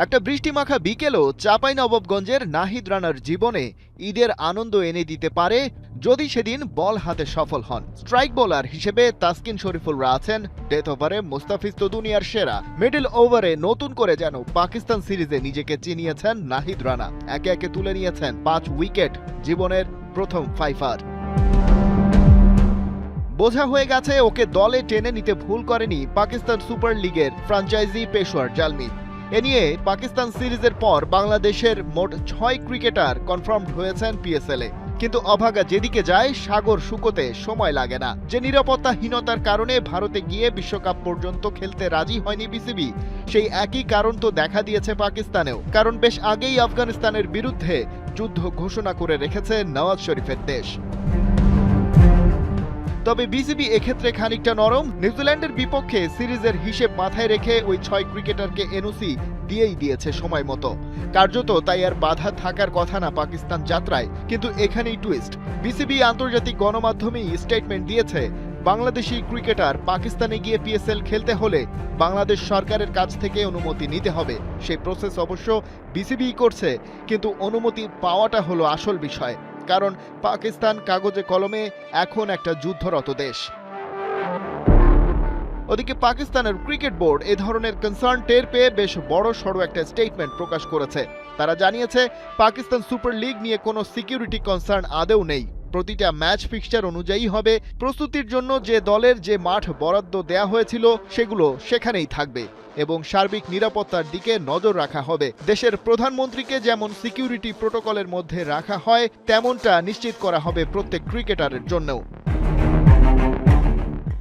একটা বৃষ্টিমাখা বিকেলও চাঁপাইনবাবগঞ্জের নাহিদ রানার জীবনে ঈদের আনন্দ এনে দিতে পারে যদি সেদিন বল হাতে সফল হন। স্ট্রাইক বোলার হিসেবে তাসকিন শরীফুলরা আছেন, ডেথ ওভারে মুস্তাফিজ তো দুনিয়ার সেরা। মিডল ওভারে নতুন করে যেন পাকিস্তান সিরিজে নিজেকে চিনিয়েছেন নাহিদ রানা, একে একে তুলে নিয়েছেন 5 উইকেট, জীবনের প্রথম ফাইফার। বোঝা হয়ে গেছে ওকে দলে টেনে নিতে ভুল করেনি পাকিস্তান সুপার লিগের ফ্র্যাঞ্চাইজি পেশোয়ার জালমি। এ নিয়ে পাকিস্তান সিরিজের পর বাংলাদেশের মোট 6 ক্রিকেটার কনফার্মড হয়েছেন পিএসএলে। কিন্তু অভাগা যেদিকে যায় সাগর শুকোতে সময় লাগে না। যে নিরাপত্তাহীনতার কারণে ভারতে গিয়ে বিশ্বকাপ পর্যন্ত খেলতে রাজি হয়নি বিসিবি, সেই একই কারণ তো দেখা দিয়েছে পাকিস্তানেও। কারণ বেশ আগেই আফগানিস্তানের বিরুদ্ধে যুদ্ধ ঘোষণা করে রেখেছে নওয়াজ শরীফের দেশ। তবে বিসিবি এক্ষেত্রে খানিকটা নরম। নিউজিল্যান্ডের বিপক্ষে সিরিজের হিসেব মাথায় রেখে ওই 6 ক্রিকেটারকে এনওসি দিয়েই দিয়েছে সময় মতো। কার্যত তাই আর বাধা থাকার কথা না পাকিস্তান যাত্রায়। কিন্তু এখানেই টুইস্ট, বিসিবি আন্তর্জাতিক গণমাধ্যমেই স্টেটমেন্ট দিয়েছে বাংলাদেশি ক্রিকেটার পাকিস্তানে গিয়ে পিএসএল খেলতে হলে বাংলাদেশ সরকারের কাছ থেকে অনুমতি নিতে হবে। সেই প্রসেস অবশ্য বিসিবিই করছে, কিন্তু অনুমতি পাওয়াটা হলো আসল বিষয়। কারণ পাকিস্তান কাগজে কলমে এখন একটা যুদ্ধরত দেশ। ওদিকে পাকিস্তানের ক্রিকেট বোর্ড এ ধরনের কনসার্ন টের পেয়ে বেশ বড় সড়ো একটা স্টেটমেন্ট প্রকাশ করেছে। তারা জানিয়েছে পাকিস্তান সুপার লিগ নিয়ে কোনো সিকিউরিটি কনসার্ন আদৌ নেই। প্রতিটা ম্যাচ ফিক্সচার অনুযায়ী হবে। প্রস্তুতির জন্য যে দলের যে মাঠ বরাদ্দ দেয়া হয়েছিল সেগুলো সেখানেই থাকবে এবং সার্বিক নিরাপত্তার দিকে নজর রাখা হবে। দেশের প্রধানমন্ত্রীকে যেমন সিকিউরিটি প্রোটোকলের মধ্যে রাখা হয় তেমনটা নিশ্চিত করা হবে প্রত্যেক ক্রিকেটারের জন্যও।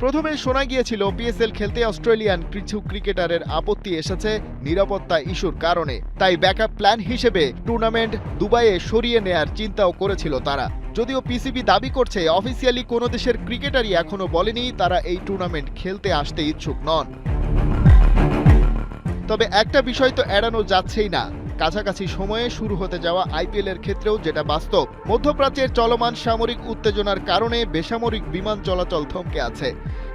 প্রথমে শোনা গিয়েছিল পিএসএল খেলতে অস্ট্রেলিয়ান কিছু ক্রিকেটারের আপত্তি এসেছে নিরাপত্তা ইস্যুর কারণে, তাই ব্যাকআপ প্ল্যান হিসেবে টুর্নামেন্ট দুবাইয়ে সরিয়ে নেয়ার চিন্তাও করেছিল তারা। যদিও পিসিবি দাবি করছে অফিসিয়ালি কোনো দেশের ক্রিকেটারই এখনো বলেনি তারা এই টুর্নামেন্ট খেলতে আসতে ইচ্ছুক নন। তবে একটা বিষয় তো এড়ানো যাচ্ছেই না, কাছাকাছি সময়ে শুরু হতে যাওয়া আইপিএল এর ক্ষেত্রেও যেটা বাস্তব। মধ্যপ্রাচ্যের চলমান সামরিক উত্তেজনার কারণে বেসামরিক বিমান চলাচল থমকে আছে।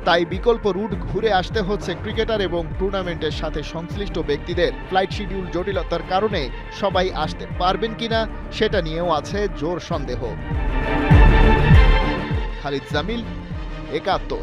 তাই বিকল্প রুট ঘুরে আসতে হচ্ছে ক্রিকেটার এবং টুর্নামেন্টের সাথে সংশ্লিষ্ট ব্যক্তিদের। ফ্লাইট শিডিউল জটিলতার কারণে সবাই আসতে পারবেন কিনা সেটা নিয়েও আছে জোর সন্দেহ। খালিদ জামিল, ৭১।